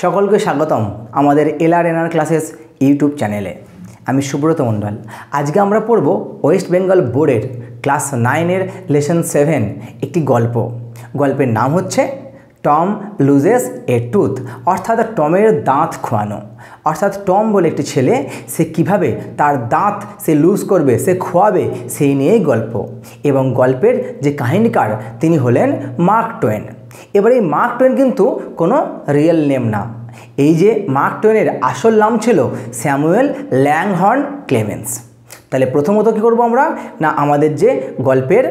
সকলকে স্বাগতম আমাদের এলআরএনআর ক্লাসেস ইউটিউব চ্যানেলে। আমি সুব্রত মণ্ডল। আজকে আমরা পড়ব ওয়েস্ট বেঙ্গল বোর্ডের ক্লাস 9-এর লেসন 7 একটি গল্প। গল্পের নাম হচ্ছে টম লুজেস এ টুথ, অর্থাৎ টমের দাঁত খোয়ানো। অর্থাৎ টম বলে একটি ছেলে, সে কিভাবে তার দাঁত সে লুজ করবে, সে খোয়াবে, সেই নিয়েই গল্প। এবং গল্পের যে কাহিনীকার তিনি হলেন মার্ক টোয়েন। এবার এই মার্ক টোয়েন কিন্তু কোনো রিয়েল নেম না। এই যে মার্ক টোয়েনের আসল নাম ছিল স্যামুয়েল ল্যাংহর্ন ক্লেমেন্স। তাহলে প্রথমত কী করবো আমরা না, আমাদের যে গল্পের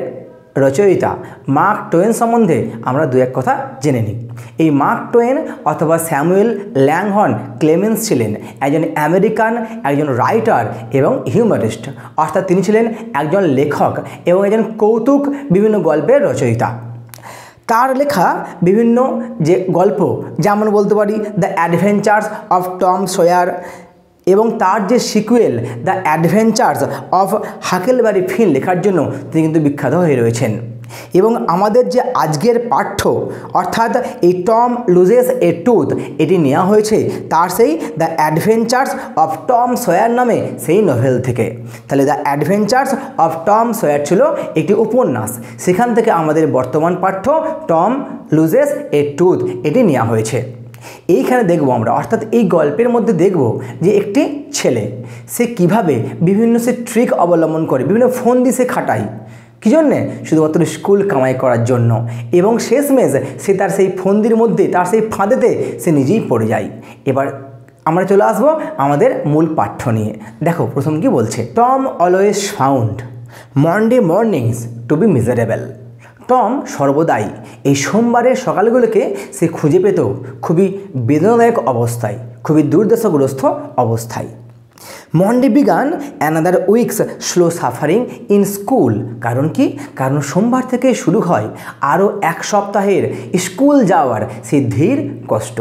রচয়িতা মার্ক টোয়েন সম্বন্ধে আমরা দু এক কথা জেনে নিই। এই মার্ক টোয়েন অথবা স্যামুয়েল ল্যাংহর্ন ক্লেমেন্স ছিলেন একজন আমেরিকান, একজন রাইটার এবং হিউমারিস্ট। অর্থাৎ তিনি ছিলেন একজন লেখক এবং একজন কৌতুক বিভিন্ন গল্পের রচয়িতা। তার লেখা বিভিন্ন যে গল্প, যেমন বলতে পারি the adventures of Tom swear, এবং তার যে সিকুয়েল দ্য অ্যাডভেঞ্চার্স অফ হাকেলবারি ফিন লেখার জন্য তিনি কিন্তু বিখ্যাত হয়ে রয়েছেন। এবং আমাদের যে আজকের পাঠ্য অর্থাৎ এই টম লুজেস এ টুথ, এটি নেওয়া হয়েছে তার সেই the adventures of Tom swear নামে সেই নোভেল থেকে। তাহলে the adventures of Tom swear ছিল একটি উপন্যাস, সেখান থেকে আমাদের বর্তমান পাঠ্য টম লুজেস এ টুথ এটি নেওয়া হয়েছে। এইখানে দেখব আমরা, অর্থাৎ এই গল্পের মধ্যে দেখব যে একটি ছেলে সে কিভাবে বিভিন্ন সে ট্রিক অবলম্বন করে, বিভিন্ন ফন্দি সে খাটায়। কী জন্যে? শুধুমাত্র স্কুল কামাই করার জন্য। এবং শেষমেশ সে তার সেই ফন্দির মধ্যে, তার সেই ফাঁদেতে সে নিজেই পড়ে যায়। এবার আমরা চলে আসবো আমাদের মূল পাঠ্য নিয়ে। দেখো প্রথম কি বলছে, Tom always found Monday mornings to be miserable. Tom সর্বদাই এই সোমবারের সকালগুলোকে সে খুঁজে পেত খুবই বেদনাদায়ক অবস্থায়, খুবই দুর্দশাগ্রস্ত অবস্থায়। Monday began another weeks slow suffering in school. কারণ কি? কারণ সোমবার থেকে শুরু হয় আরও এক সপ্তাহের স্কুল যাওয়ার সেই ধীর কষ্ট।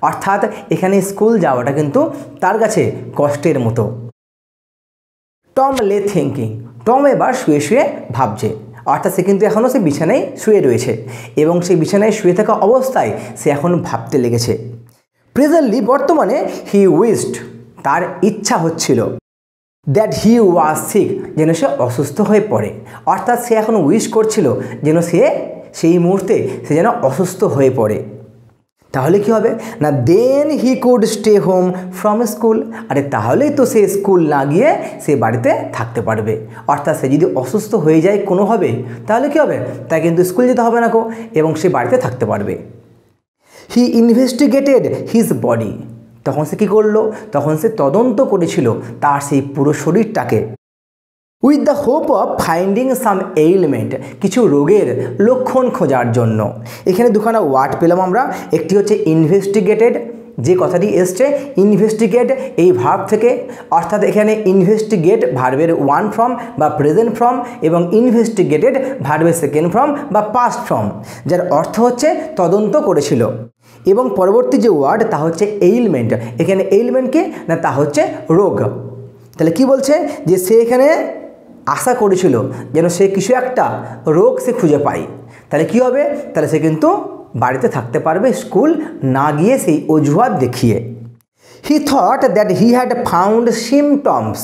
অর্থাৎ এখানে স্কুল যাওয়াটা কিন্তু তার কাছে কষ্টের মতো। টম লে থিঙ্কিং, টম এবার শুয়ে শুয়ে ভাবছে। অর্থাৎ সে কিন্তু এখনও সে বিছানায় শুয়ে রয়েছে এবং সেই বিছানায় শুয়ে থাকা অবস্থায় সে এখন ভাবতে লেগেছে। প্রেজেন্টলি বর্তমানে হি উইশড, তার ইচ্ছা হচ্ছিল, দ্যাট হি ওয়াজ সিক, যেন সে অসুস্থ হয়ে পড়ে। অর্থাৎ সে এখন উইশ করছিল যেন সে সেই মুহূর্তে সে যেন অসুস্থ হয়ে পড়ে। তাহলে কি হবে না, then he could stay home from school. আরে তাহলেই তো সে স্কুল না গিয়ে সে বাড়িতে থাকতে পারবে। অর্থাৎ সে যদি অসুস্থ হয়ে যায় কোনোভাবে, তাহলে কি হবে, তাই কিন্তু স্কুল যেতে হবে না এবং সে বাড়িতে থাকতে পারবে। হি ইনভেস্টিগেটেড হিজ বডি, তখন সে কী করলো, তখন সে তদন্ত করেছিল তার সেই পুরো শরীরটাকে। With the hope of finding some ailment, কিছু রোগের লক্ষণ খোঁজার জন্য। এখানে দুখানা ওয়ার্ড পেলাম আমরা, একটি হচ্ছে ইনভেস্টিগেটেড, যে কথাটি এসছে ইনভেস্টিগেট এই ভার্ব থেকে। অর্থাৎ এখানে ইনভেস্টিগেট ভার্বের ওয়ান ফর্ম বা প্রেজেন্ট ফর্ম এবং ইনভেস্টিগেটেড ভার্বের সেকেন্ড ফর্ম বা পাস্ট ফর্ম, যার অর্থ হচ্ছে তদন্ত করেছিল। এবং পরবর্তী যে ওয়ার্ড তা হচ্ছে এইলমেন্ট। এখানে এইলমেন্টকে না, তা হচ্ছে রোগ। তাহলে কি বলছে যে সে এখানে আশা করেছিল যেন সে কিছু একটা রোগ সে খুঁজে পায়। তাহলে কি হবে, তাহলে সে কিন্তু বাড়িতে থাকতে পারবে স্কুল না গিয়ে সেই অজুহাত দেখিয়ে। He thought that he had found symptoms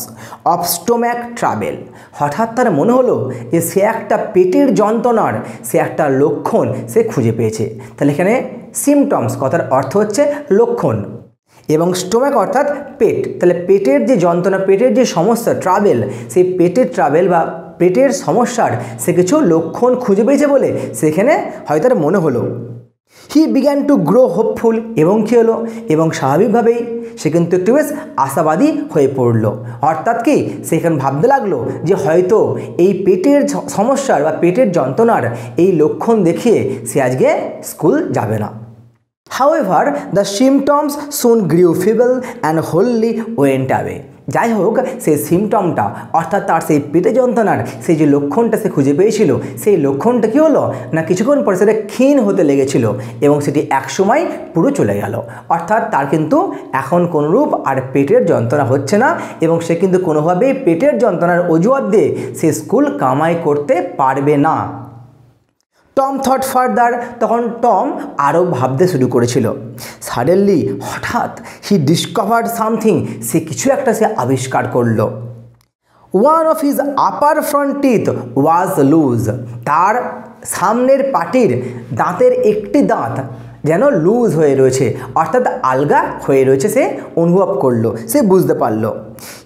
of stomach travel. হঠাৎ তার মনে হলো যে সে একটা পেটের যন্ত্রণার সে একটা লক্ষণ সে খুঁজে পেয়েছে। তাহলে এখানে সিমটমস কথার অর্থ হচ্ছে লক্ষণ, এবং স্টোম্যাক অর্থাৎ পেট। তাহলে পেটের যে যন্ত্রণা, পেটের যে সমস্যা, ট্রাভেল, সেই পেটের ট্রাভেল বা পেটের সমস্যার সে কিছু লক্ষণ খুঁজে পেয়েছে বলে সেখানে হয়তো তার মনে হলো। হি বিগ্যান টু গ্রো হোপফুল, এবং কী হলো, এবং স্বাভাবিকভাবেই সে কিন্তু একটু বেশ আশাবাদী হয়ে পড়ল। অর্থাৎ কি, সেখানে ভাবতে লাগলো যে হয়তো এই পেটের সমস্যার বা পেটের যন্ত্রণার এই লক্ষণ দেখিয়ে সে আজকে স্কুল যাবে না। However, the symptoms soon grew feeble and wholly went away. যাই হোক, সেই সিমটমটা অর্থাৎ তার সেই পেটে যন্ত্রণার সেই যে লক্ষণটা সে খুঁজে পেয়েছিল, সেই লক্ষণটা কী হলো না, কিছুক্ষণ পরে সেটা ক্ষীণ হতে লেগেছিল এবং সেটি একসময় পুরো চলে গেল। অর্থাৎ তার কিন্তু এখন কোনোরূপ আর পেটের যন্ত্রণা হচ্ছে না এবং সে কিন্তু কোনোভাবেই পেটের যন্ত্রণার অজুহাত দিয়ে সে স্কুল কামাই করতে পারবে না। টম থট ফার্দার, তখন টম আরও ভাবতে শুরু করেছিল। সাডেনলি, হঠাৎ, হি ডিসকভার্ড সামথিং, সে কিছু একটা সে আবিষ্কার করলো। One of his upper front teeth was loose, তার সামনের পাটির দাঁতের একটি দাঁত যেন লুজ হয়ে রয়েছে, অর্থাৎ আলগা হয়ে রয়েছে, সে অনুভব করলো, সে বুঝতে পারলো।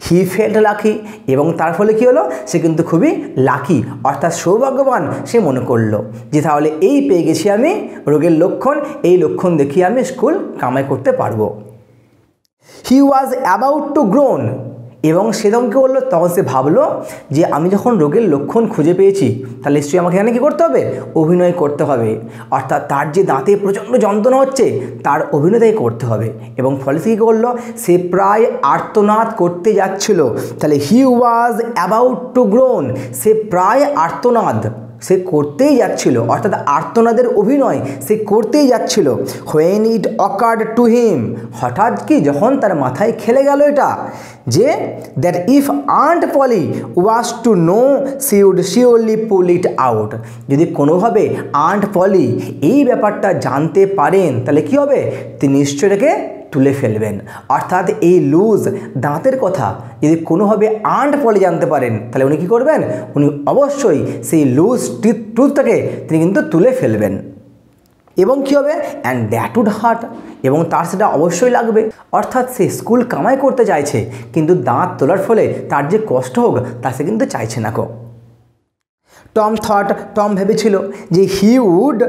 হি ফেল্ট লাকি, এবং তার ফলে কী হলো, সে কিন্তু খুবই লাকি, অর্থাৎ সৌভাগ্যবান সে মনে করলো যে তাহলে এই পেয়ে গেছি আমি রোগের লক্ষণ, এই লক্ষণ দেখিয়ে আমি স্কুল কামাই করতে পারবো। হি ওয়াজ অ্যাবাউট টু গ্রোন, এবং সে তখন কী বললো, তখন সে ভাবলো যে আমি যখন রোগের লক্ষণ খুঁজে পেয়েছি তাহলে নিশ্চয়ই আমাকে এখানে কী করতে হবে, অভিনয় করতে হবে, অর্থাৎ তার যে দাঁতে প্রচণ্ড যন্ত্রণা হচ্ছে তার অভিনয় করতে হবে। এবং ফলে সে কী করলো, সে প্রায় আর্তনাদ করতে যাচ্ছিল। তাহলে হি ওয়াজ অ্যাবাউট টু গ্রোন, সে প্রায় আর্তনাদ সে করতেই যাচ্ছিল, অর্থাৎ আর্তনাদের অভিনয় সে করতেই যাচ্ছিল। When it occurred to him, হঠাৎ কি যখন তার মাথায় খেলে গেল এটা, যে that if Aunt Polly was to know she would surely pull it out, যদি কোনোভাবে আন্ট পলি এই ব্যাপারটা জানতে পারেন তাহলে কি হবে, তিনি নিশ্চয় এটাকে তুলে ফেলবেন। অর্থাৎ এই লুজ দাঁতের কথা যদি কোনোভাবে আন্ট পলি জানতে পারেন তাহলে উনি কী করবেন, উনি অবশ্যই সেই লুজ টুথটাকে তিনি কিন্তু তুলে ফেলবেন। এবং কী হবে, অ্যান্ড দ্যাট উড হার্ট, এবং তার সেটা অবশ্যই লাগবে। অর্থাৎ সে স্কুল কামাই করতে চাইছে, কিন্তু দাঁত তোলার ফলে তার যে কষ্ট হোক তা সে কিন্তু চাইছে না কো। টম ভেবেছিল যে he would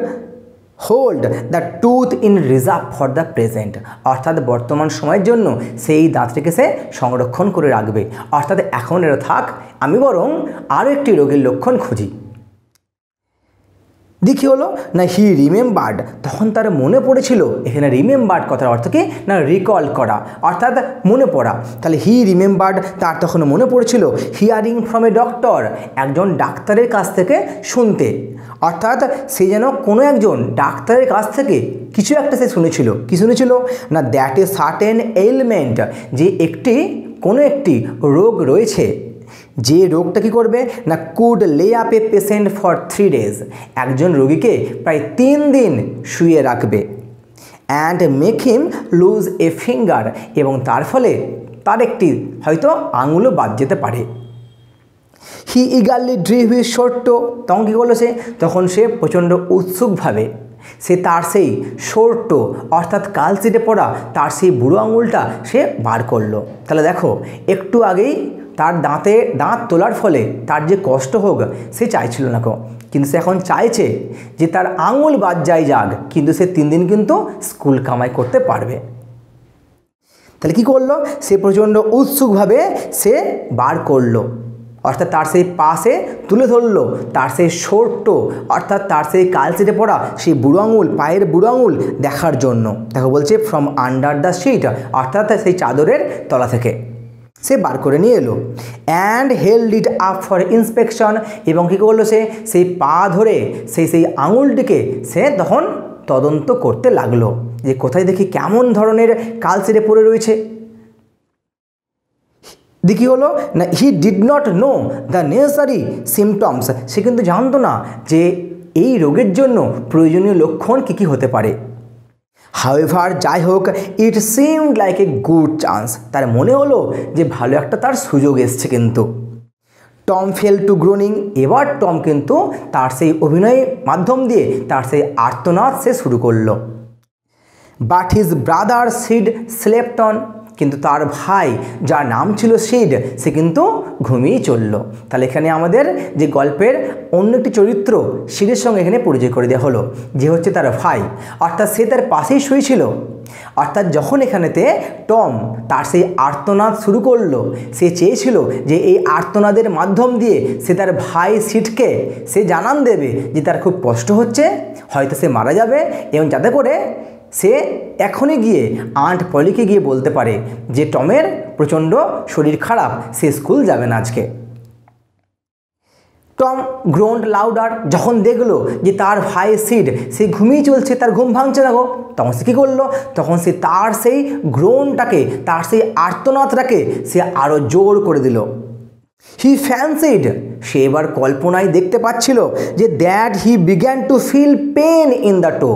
hold the tooth in reserve for the present, অর্থাৎ বর্তমান সময়ের জন্য সেই দাঁতটিকে সে সংরক্ষণ করে রাখবে, অর্থাৎ এখন এটা থাক, আমি বরং আরও একটি রোগের লক্ষণ খুঁজি। দেখি হলো না, হি রিমেম্বার্ড, তখন তার মনে পড়েছিল, এখানে রিমেম্বার্ড কথার অর্থ কি না, রিকল করা, অর্থাৎ মনে পড়া। তাহলে হি রিমেম্বার্ড, তার তখন মনে পড়েছিল হিয়ারিং ফ্রম এ ডক্টর, একজন ডাক্তারের কাছ থেকে শুনতে, অর্থাৎ সে যেন কোনো একজন ডাক্তারের কাছ থেকে কিছু একটা সে শুনেছিল। কি শুনেছিল না, দ্যাট এ সার্টেন এলমেন্ট, যে কোনো একটি রোগ রয়েছে, যে রোগটা কী করবে না, could lay up a patient for 3 days, একজন রোগীকে প্রায় 3 দিন শুয়ে রাখবে। And make him lose a finger, এবং তার ফলে তার একটি হয়তো আঙুলও বাদ যেতে পারে। হি ইগারলি ড্রিভ হিজ শর্ট, তখন কী করলো সে, তখন সে প্রচণ্ড উৎসুকভাবে সে তার সেই শর্ট, অর্থাৎ কালচিটে পড়া তার সেই বুড়ো আঙুলটা সে বার করলো। তাহলে দেখো, একটু আগেই তার দাঁত তোলার ফলে তার যে কষ্ট হোক সে চাইছিল না কো, কিন্তু সে এখন চাইছে যে তার আঙুল বাদ যাক, কিন্তু সে 3 দিন কিন্তু স্কুল কামাই করতে পারবে। তাহলে কি করলো, সে প্রচণ্ড উৎসুকভাবে সে বার করলো, অর্থাৎ তার সেই পাশে তুলে ধরলো তার সেই শর্ট, অর্থাৎ তার সেই কালচিটে পড়া সেই বুড়ো আঙুল, পায়ের বুড়ো আঙুল দেখার জন্য। দেখো বলছে ফ্রম আন্ডার দ্য শিট, অর্থাৎ সেই চাদরের তলা থেকে সে বার করে নিয়ে এলো। And held it up for inspection, এবং কী করলো সে, সেই পা ধরে সেই আঙুলটিকে সে তখন তদন্ত করতে লাগলো, যে কোথায় দেখি কেমন ধরনের কালচিটে পড়ে রয়েছে। দেখি হলো না, he did not know the necessary symptoms, সে কিন্তু জানতো না যে এই রোগের জন্য প্রয়োজনীয় লক্ষণ কী কী হতে পারে। হাউএভার, যাই হোক, ইট seemed like a good chance, তার মনে হলো যে ভালো একটা তার সুযোগ এসছে। কিন্তু টম ফেল টু গ্রোনিং, এবার টম কিন্তু তার সেই অভিনয়ের মাধ্যম দিয়ে তার সেই আর্তনাদ সে শুরু করলো। But his brother seed slept on, কিন্তু তার ভাই যার নাম ছিল সিড, সে কিন্তু ঘুমিয়ে চলল। তাহলে এখানে আমাদের যে গল্পের অন্য একটি চরিত্র সিডের সঙ্গে এখানে পরিচয় করে দেওয়া হলো, যে হচ্ছে তার ভাই, অর্থাৎ সে তার পাশেই শুয়েছিল। অর্থাৎ যখন এখানেতে টম তার সেই আর্তনাদ শুরু করলো, সে চেয়েছিল যে এই আর্তনাদের মাধ্যম দিয়ে সে তার ভাই সিডকে সে জানান দেবে যে তার খুব কষ্ট হচ্ছে, হয়তো সে মারা যাবে, এবং যাতে করে সে এখনই গিয়ে আন্ট পলিকে গিয়ে বলতে পারে যে টমের প্রচণ্ড শরীর খারাপ, সে স্কুল যাবে না আজকে। টম গ্রোন্ড লাউডার, যখন দেখলো যে তার ভাই সিড সে ঘুমিয়ে চলছে, তার ঘুম ভাঙছে না গো, তখন সে কী করলো, তখন সে তার সেই গ্রোনটাকে, তার সেই আর্তনাদটাকে সে আরও জোর করে দিল। হি ফ্যান্সিড, সে এবার কল্পনায় দেখতে পাচ্ছিল যে that he began to feel pain in the toe,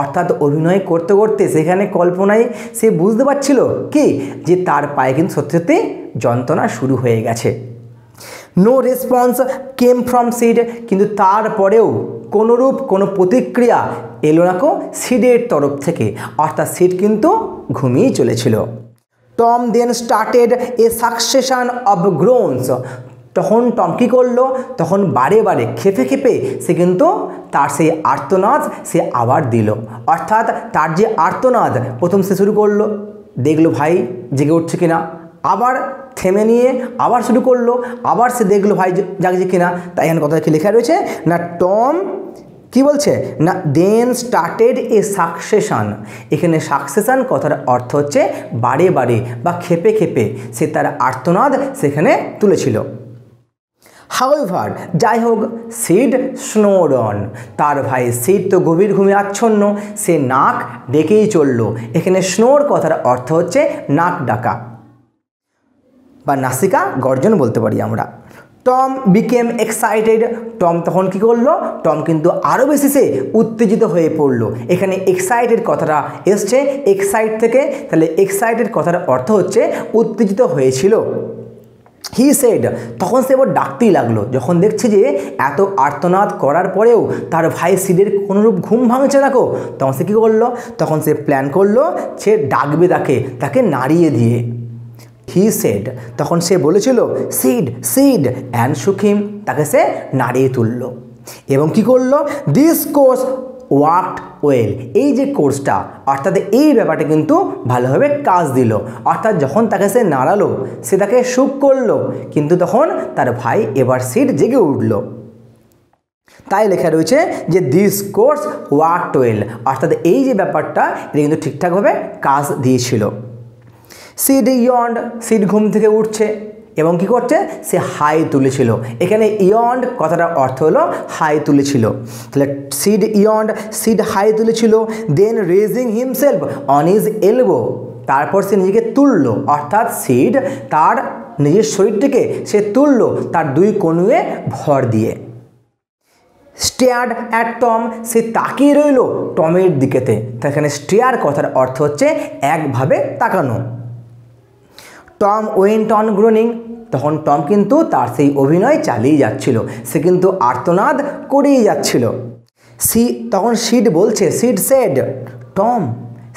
অর্থাৎ অভিনয় করতে করতে সেখানে কল্পনায় সে বুঝতে পারছিল কি যে তার পায়ে কিন্তু সত্যি সত্যি যন্ত্রণা শুরু হয়ে গেছে। No response came from Sid, কিন্তু তারপরেও কোনোরূপ কোনো প্রতিক্রিয়া এলো না কো সিডের তরফ থেকে, অর্থাৎ সিড কিন্তু ঘুমিয়ে চলেছিল। Tom then started a succession of groans, তখন টম কী করলো, তখন বারে বারে খেপে খেপে সে কিন্তু তার সেই আর্তনাদ সে আবার দিল, অর্থাৎ তার যে আর্তনাদ প্রথম সে শুরু করলো, দেখলো ভাই জেগে উঠছে কিনা, আবার থেমে নিয়ে আবার শুরু করলো, আবার সে দেখলো ভাই জাগছে কিনা। তাই এখানে কথা কি লেখা রয়েছে না, টম কি বলছে না দেন স্টার্টেড এ সাকসেশন, এখানে সাকসেশন কথার অর্থ হচ্ছে বারে বারে বা খেপে খেপে সে তার আর্তনাদ সেখানে তুলেছিল। হাউএভার, যাই হোক, সিড স্নোড অন, তার ভাই সিড তো গভীর ঘুমে আচ্ছন্ন, সে নাক ডেকেই চলল। এখানে স্নোর কথার অর্থ হচ্ছে নাক ডাকা বা নাসিকা গর্জন বলতে পারি আমরা। টম বিকেম এক্সাইটেড, টম তখন কী করলো, টম কিন্তু আরও বেশি সে উত্তেজিত হয়ে পড়লো। এখানে এক্সাইটেড কথাটা এসছে এক্সাইট থেকে, তাহলে এক্সাইটেড কথার অর্থ হচ্ছে উত্তেজিত হয়েছিল। হি সেড, তখন সে এবার ডাকতেই লাগলো, যখন দেখছে যে এত আর্তনাদ করার পরেও তার ভাই সিডের কোনোরূপ ঘুম ভাঙছে না কো, তখন সে কী করলো, তখন সে প্ল্যান করলো সে ডাকবে তাকে নাড়িয়ে দিয়ে। হি সেড, তখন সে বলেছিল সিড সিড অ্যান্ড সুখিম, তাকে সে নাড়িয়ে তুলল এবং কি করলো, দিস কোর্স ওয়ার্কড ওয়েল, এই যে কোর্সটা অর্থাৎ এই ব্যাপারটা কিন্তু ভালোভাবে কাজ দিল, অর্থাৎ যখন তাকে সে নাড়ালো সে তাকে সুখ করলো, কিন্তু তখন তার ভাই এবার সিড জেগে উঠল। তাই লেখা রয়েছে যে দিস কোর্স ওয়ার্কড ওয়েল, অর্থাৎ এই যে ব্যাপারটা এটা কিন্তু ঠিকঠাকভাবে কাজ দিয়েছিল। সিড ইয়ন্ড, সিড ঘুম থেকে উঠছে এবং কি করছে, সে হাই তুলেছিল। এখানে ইয়ন্ড কথাটার অর্থ হলো হাই তুলেছিল, তাহলে সিড ইয়ন্ড, সিড হাই তুলেছিল। Then raising himself on his elbow, তারপর সে নিজেকে তুললো, অর্থাৎ সিড তার নিজের শরীরটিকে সে তুললো তার দুই কনুয়ে ভর দিয়ে। স্টেয়ার্ড অ্যাট টম, সে তাকিয়ে রইল টমের দিকেতে, তাই এখানে স্টেয়ার কথার অর্থ হচ্ছে একভাবে তাকানো। টম ওয়েন্ট অন গ্রোনিং, তখন টম কিন্তু তার সেই অভিনয় চালিয়ে যাচ্ছিল, সে কিন্তু আর্তনাদ করেই যাচ্ছিল। তখন সিড বলছে, সিড সেড টম,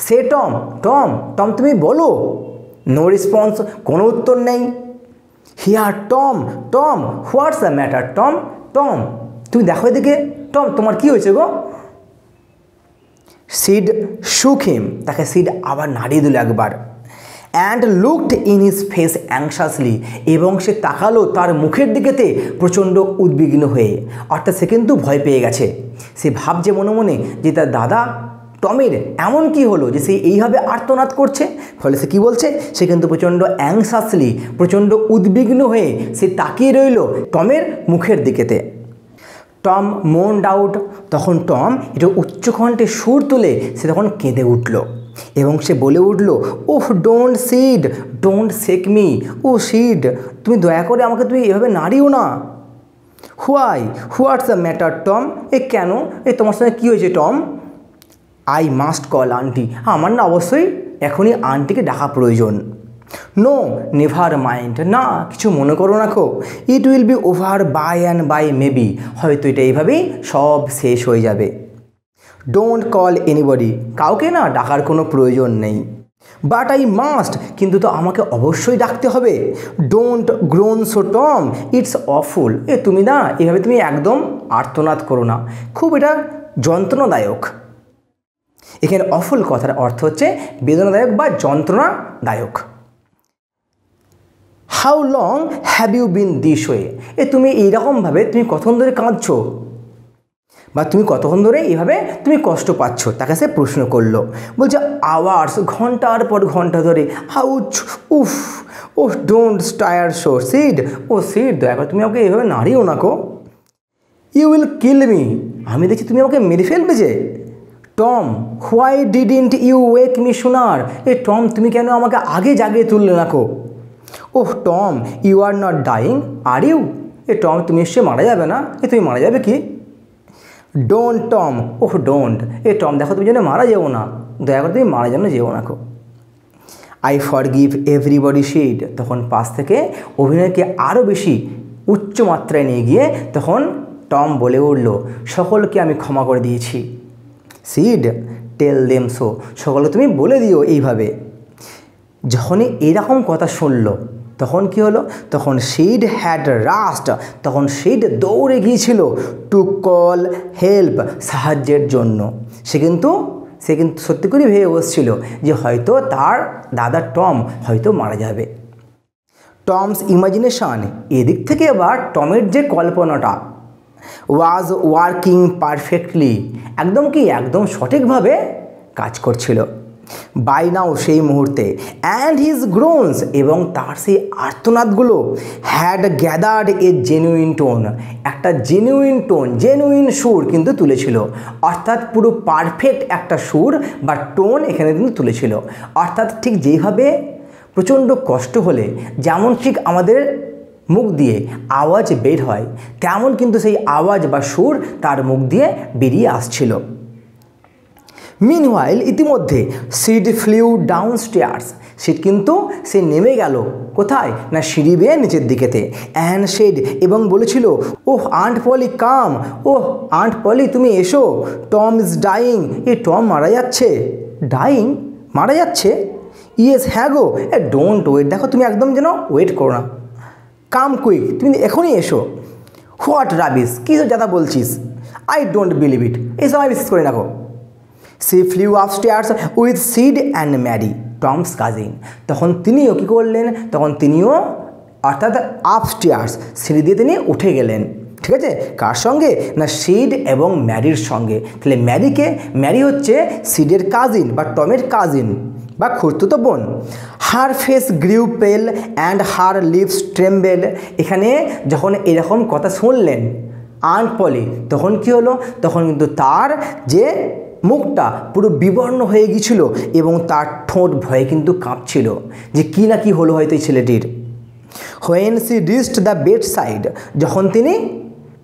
সে টম টম টম তুমি বলো। নো রেসপন্স, কোনো উত্তর নেই। Here Tom Tom what's the matter Tom, Tom তুমি দেখো এদিকে, টম তোমার কি হয়েছে গো। সিড শুক হিম, তাকে সিড আবার নাড়িয়ে দিল একবার। And looked in his face anxiously, এবং সে তাকালো তার মুখের দিকেতে প্রচণ্ড উদ্বিগ্ন হয়ে, অর্থাৎ সে কিন্তু ভয় পেয়ে গেছে। সে ভাবছে মনে মনে যে তার দাদা টমের এমন কি হলো যে সে এইভাবে আর্তনাদ করছে। ফলে সে কী বলছে, সে কিন্তু প্রচণ্ড অ্যাংশাসলি, প্রচণ্ড উদ্বিগ্ন হয়ে সে তাকিয়ে রইল টমের মুখের দিকেতে। টম মোন্ড আউট, তখন টম একটু উচ্চকণ্ঠে সুর তুলে সে তখন কেঁদে উঠল এবং সে বলে উঠল, oh don't Sid, don't shake me, ও সিড তুমি দয়া করে আমাকে তুমি এভাবে নাড়িও না। হোয়াটস দ্য ম্যাটার টম, এ কেন, তোমার সঙ্গে কী হয়েছে Tom. I must call auntie, আমার না অবশ্যই এখনই আন্টিকে ডাকা প্রয়োজন। নো নেভার মাইন্ড, না কিছু মনে করো না খো, it will be over by and by maybe, হয়তো এটা এইভাবেই সব শেষ হয়ে যাবে। ডোন্ট কল এনিবডি, কাউকে না ডাকার কোনো প্রয়োজন নেই। বাট আই মাস্ট, কিন্তু তো আমাকে অবশ্যই ডাকতে হবে। Don't grown so Tom, it's awful, তুমি না এভাবে তুমি একদম আর্তনাদ করো না, খুব এটা যন্ত্রণাদায়ক। এখানে অফুল কথার অর্থ হচ্ছে বেদনাদায়ক বা যন্ত্রণাদায়ক। How long have you been this way, তুমি এইরকমভাবে তুমি কতক্ষণ ধরে কাঁদছো বা তুমি কতক্ষণ ধরে এইভাবে তুমি কষ্ট পাচ্ছ, তাকে সে প্রশ্ন করলো। বলছে আওয়ার্স, ঘন্টার পর ঘন্টা ধরে। আউচ, উফ, oh don't tire so Sid, ও সিড দয়া করে তুমি আমাকে এইভাবে নাড়িও না কো। ইউ উইল কিল মি, আমি দেখছি তুমি আমাকে মেরে ফেলবে যে। Tom why didn't you wake me sooner, Tom তুমি কেন আমাকে আগে জাগিয়ে তুললে না কো। Oh Tom, you are not dying are you? এ টম, তুমি নিশ্চয়ই মারা যাবে না? তুমি মারা যাবে কি? Don't Tom, oh don't, A Tom দেখো তুমি যেন মারা যেও না, দয়া করে তুমি মারা যেন যেও না। I forgive everybody শিড। তখন পাশ থেকে অভিনয়কে আরও বেশি উচ্চ মাত্রায় নিয়ে গিয়ে তখন টম বলে উঠল, সকলকে আমি ক্ষমা করে দিয়েছি। সিড, টেল দেম সো, সকলকে তুমি বলে দিও এইভাবে। যখনই এরকম কথা শুনল তখন কি হলো, তখন সিড হ্যাড রাস্ট, তখন সিড দৌড়ে গিয়েছিল টু কল হেল্প, সাহায্যের জন্য। সে কিন্তু সত্যি করে ভেবে বসছিল যে হয়তো তার দাদা টম হয়তো মারা যাবে। টমস ইমাজিনেশন, এদিক থেকে আবার টমের যে কল্পনাটা ওয়াজ ওয়ার্কিং পারফেক্টলি, একদম সঠিকভাবে কাজ করছিল। বাই নাও, সেই মুহূর্তে, অ্যান্ড হিজ গ্রোনস, এবং তার সেই আর্তনাদগুলো had gathered a genuine tone, একটা জেনুইন সুর কিন্তু তুলেছিল, অর্থাৎ পুরো পারফেক্ট একটা সুর বা টোন এখানে কিন্তু তুলেছিল। অর্থাৎ ঠিক যেইভাবে প্রচণ্ড কষ্ট হলে যেমন ঠিক আমাদের মুখ দিয়ে আওয়াজ বের হয়, তেমন কিন্তু সেই আওয়াজ বা সুর তার মুখ দিয়ে বেরিয়ে আসছিল। মিনওয়াইল, ইতিমধ্যে Sid flew downstairs, Sid কিন্তু সে নেমে গেল কোথায় না সিঁড়ি বেয়ে নিচের দিকেতে। অ্যান্ড সেড, এবং বলেছিল, ওহ আন্ট পলি কাম, ওহ আন্ট পলি তুমি এসো, টম ইজ ডাইং, টম মারা যাচ্ছে। ডাইং, মারা যাচ্ছে? ইয়েস, হ্যাঁ গো, ডোন্ট ওয়েট, দেখো তুমি একদম যেন ওয়েট করো না, কাম কুইক, তুমি এখনই এসো। হোয়াট রাবিস, কী যাতা বলছিস? আই ডোন্ট বিলিভ ইট, এইসব আমি বিশ্বাস করি না গো। She flew upstairs with Sid and Mary, Tom's cousin. তখন তিনিও কী করলেন, অর্থাৎ আপস্টেয়ার্স, সিঁড়ি দিয়ে তিনি উঠে গেলেন। ঠিক আছে, কার সঙ্গে না সিড এবং ম্যারির সঙ্গে। তাহলে ম্যারি হচ্ছে সিডের কাজিন বা টমের কাজিন বা খুড়তুতো বোন। হার ফেস গ্রিউ পেল অ্যান্ড হার লিপস ট্রেম্বেল, এখানে যখন এরকম কথা শুনলেন আন্ট পলি, তখন কি হলো, তখন কিন্তু তার যে মুখটা পুরো বিবর্ণ হয়ে গিয়েছিল এবং তার ঠোঁট ভয়ে কিন্তু কাঁপছিল যে কি না কি হলো হয়তো এই ছেলেটির। When she reached the bed side, যখন তিনি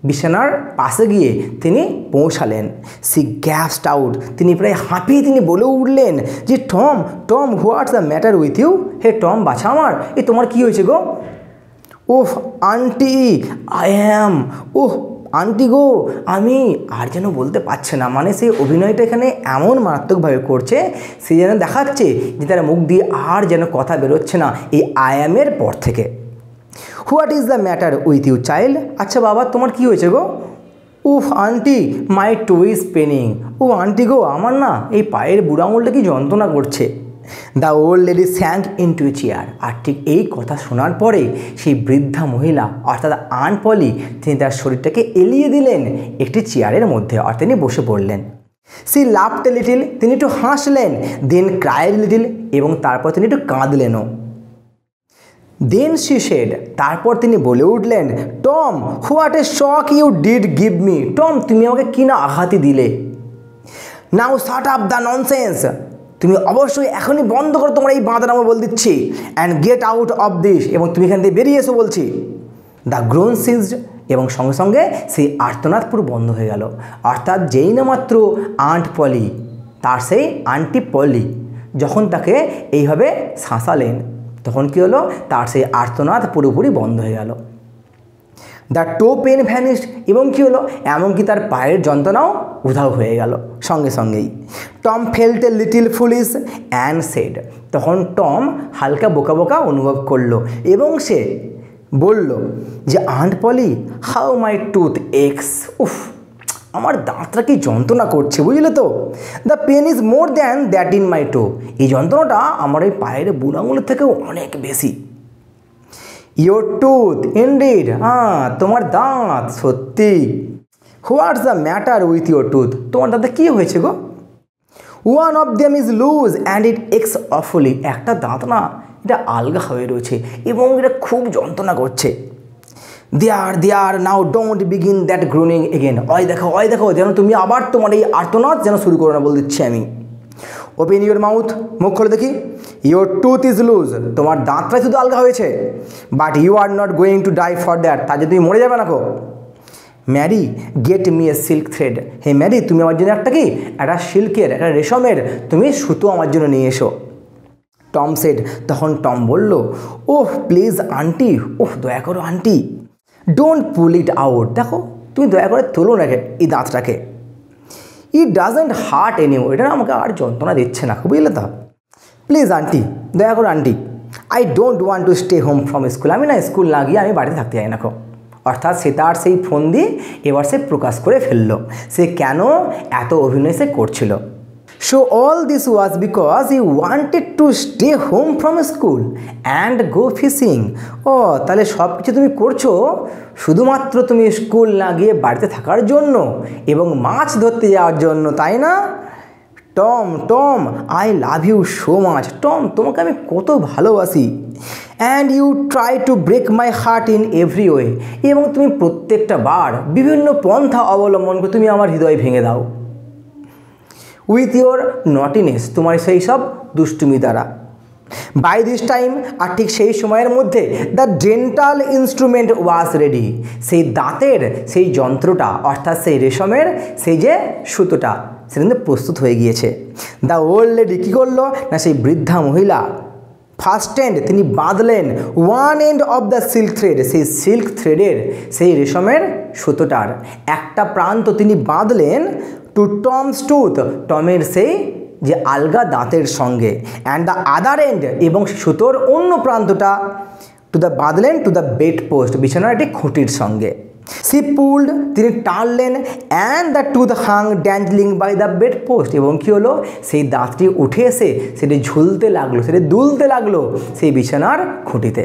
বিছানার পাশে গিয়ে তিনি পৌঁছালেন, সি গ্যাসড আউট, তিনি প্রায় হাঁপিয়ে তিনি বলে উঠলেন যে Tom what's the matter with you, হে টম বাছা আমার, তোমার কি হয়েছে গো? Oh auntie, I am, oh auntie গো, আমি, আর যেন বলতে পারছে না, মানে সেই অভিনয়টা এখানে এমন মারাত্মকভাবে করছে, সে যেন দেখাচ্ছে যে তার মুখ দিয়ে আর যেন কথা বেরোচ্ছে না এই আই অ্যামের পর থেকে। What is the matter with you child, আচ্ছা বাবা তোমার কি হয়েছে গো? উফ aunty, my toe is paining, ও আন্টি গো, আমার না এই পায়ের বুড়ো আঙুলটা কি যন্ত্রণা করছে। The old lady sank into a chair, আর ঠিক এই কথা শোনার পরে সেই বৃদ্ধা মহিলা অর্থাৎ আন্ট পলি তিনি তার শরীরটাকে এলিয়ে দিলেন একটি চেয়ারের মধ্যে, আর তিনি বসে পড়লেন। সি লাফড এ লিটিল, তিনি একটু হাসলেন, দেন ক্রাইড লিটিল, এবং তারপর তিনি একটু কাঁদলেনও। দেন শি সেড, তারপর তিনি বলে উঠলেন, Tom what a shock you did give me, Tom তুমি আমাকে কি না আঘাতই দিলে। Now shut up the nonsense, তুমি অবশ্যই এখনই বন্ধ করো তোমার এই বাঁধানামা বল দিচ্ছি, and get out of this, এবং তুমি এখান থেকে বেরিয়ে এসো বলছি। দ্য গ্রোন সিজড, এবং সঙ্গে সঙ্গে সেই আর্তনাদ পুরো বন্ধ হয়ে গেল। অর্থাৎ যেই না মাত্র আন্ট পলি তার সেই আন্টি পলি যখন তাকে এইভাবে শাসালেন, তখন কী হলো, তার সেই আর্তনাদ পুরোপুরি বন্ধ হয়ে গেল। দ্য টো পেন ভ্যানিশড, এবং কী হলো, এমনকি তার পায়ের যন্ত্রণাও উধাও হয়ে গেল সঙ্গে সঙ্গেই। Tom felt a little foolish and said, তখন টম হালকা বোকা বোকা অনুভব করলো এবং সে বলল যে aunt Polly, how my tooth aches, উফ আমার দাঁতটা কি যন্ত্রণা করছে বুঝলে তো। The pain is more than that in my toe, এই যন্ত্রণাটা আমার এই পায়ের বুড়ো আঙুলের থেকেও অনেক বেশি। ইয়োর টুথ ইনডিড, তোমার দাঁত সত্যি। What's the matter with your tooth, তোমার দাঁতে কী হয়েছে গো? One of them is loose and it aches awfully, একটা দাঁত না এটা আলগা হয়ে রয়েছে এবং এটা খুব যন্ত্রণা করছে। There now don't begin that groaning again, ওই দেখো যেন তুমি আবার তোমার এই আর্তনাদ যেন শুরু করো না বলে দিচ্ছি আমি। ওপেন ইউর মাউথ, মুখ খুলে দেখি। ইয়োর টুথ ইজ লুজ, তোমার দাঁতটা শুধু আলগা হয়েছে, but you are not going to die for that, তার যে তুমি মরে যাবে না গো। Mary get me a silk thread, হে ম্যারি তুমি আমার জন্য একটা কি, একটা সিল্কের, একটা রেশমের তুমি সুতো আমার জন্য নিয়ে এসো। টম সেড, তখন টম বলল, ওহ প্লিজ আন্টি, ওহ দয়া করো aunty, don't pool it out, দেখো তুমি দয়া করে তোলো না এই দাঁতটাকে, ইট ডাজেন্ট হার্ট এনিও, এটা আমাকে আর যন্ত্রণা দিচ্ছে না, বুঝলে তো, প্লিজ আন্টি, দয়া করো aunty, I don't want to stay home from school, আমি না স্কুল না গিয়ে আমি বাড়িতে থাকতে চাই না। অর্থাৎ সে তার সেই ফোন দিয়ে এবার সে প্রকাশ করে ফেললো সে কেন এত অভিনয় সে করছিল। So all this was because he wanted to stay home from school and go fishing. ও তাহলে সব কিছু তুমি করছো শুধুমাত্র তুমি স্কুল না গিয়ে বাড়িতে থাকার জন্য এবং মাছ ধরতে যাওয়ার জন্য, তাই না? Tom Tom I love you so much, Tom তোমাকে আমি কত ভালোবাসি, and you try to break my heart in every way, এবং তুমি প্রত্যেকটা বার বিভিন্ন পন্থা অবলম্বন করে তুমি আমার হৃদয় ভেঙে দাও। উইথ ইয়োর নটিনেস, তোমার সেই সব দুষ্টুমি দ্বারা। বাই দিস টাইম, আর ঠিক সেই সময়ের মধ্যে the dental instrument was ready, সেই দাঁতের সেই যন্ত্রটা অর্থাৎ সেই রেশমের সেই যে সুতোটা সেটা কিন্তু প্রস্তুত হয়ে গিয়েছে। দ্য ওল্ড লেডি কী করলো না, সেই বৃদ্ধা মহিলা ফার্স্ট এন্ড তিনি বাঁধলেন one end of the silk thread, সেই সিল্ক থ্রেডের সেই রেশমের সুতোটার একটা প্রান্ত তিনি বাঁধলেন টু টমস টুথ, টমের সেই যে আলগা দাঁতের সঙ্গে, অ্যান্ড দ্য আদার এন্ড এবং সুতোর অন্য প্রান্তটা টু দ্য বাঁধলেন টু দ্য বেড পোস্ট, বিছানার একটি খুঁটির সঙ্গে। সি পুলড তিনি টানলেন, and the tooth hung dangling by the bedpost, এবং কী হলো সেই দাঁতটি উঠে এসে সেটি ঝুলতে লাগলো, সেটি দুলতে লাগলো সেই বিছানার খুঁটিতে।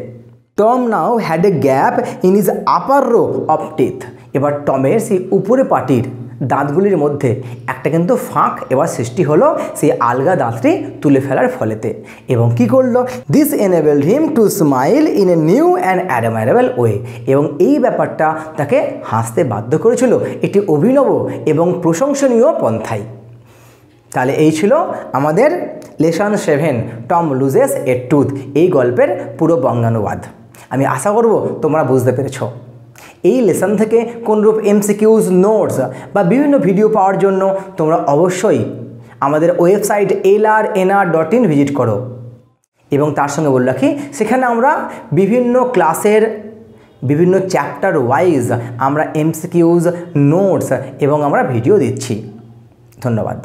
Tom now had a gap in his upper row of teeth, এবার টমের সেই উপরে পাটির দাঁতগুলির মধ্যে একটা কিন্তু ফাঁক এবার সৃষ্টি হলো সেই আলগা দাঁতটি তুলে ফেলার ফলেতে, এবং কি করলো, this enabled him to smile in a new and admirable way, এবং এই ব্যাপারটা তাকে হাসতে বাধ্য করেছিল একটি অভিনব এবং প্রশংসনীয় পন্থায়। তাহলে এই ছিল আমাদের লেসন 7 টম লুজেস এ টুথ, এই গল্পের পুরো বঙ্গানুবাদ। আমি আশা করব তোমরা বুঝতে পেরেছ। এই লেসন থেকে কোনরূপ এমসিকিউজ, নোটস বা বিভিন্ন ভিডিও পাওয়ার জন্য তোমরা অবশ্যই আমাদের ওয়েবসাইট lrnr.in ভিজিট করো, এবং তার সঙ্গে বলে রাখি সেখানে আমরা বিভিন্ন ক্লাসের বিভিন্ন চ্যাপ্টার ওয়াইজ আমরা এমসিকিউজ, নোটস এবং আমরা ভিডিও দিচ্ছি। ধন্যবাদ।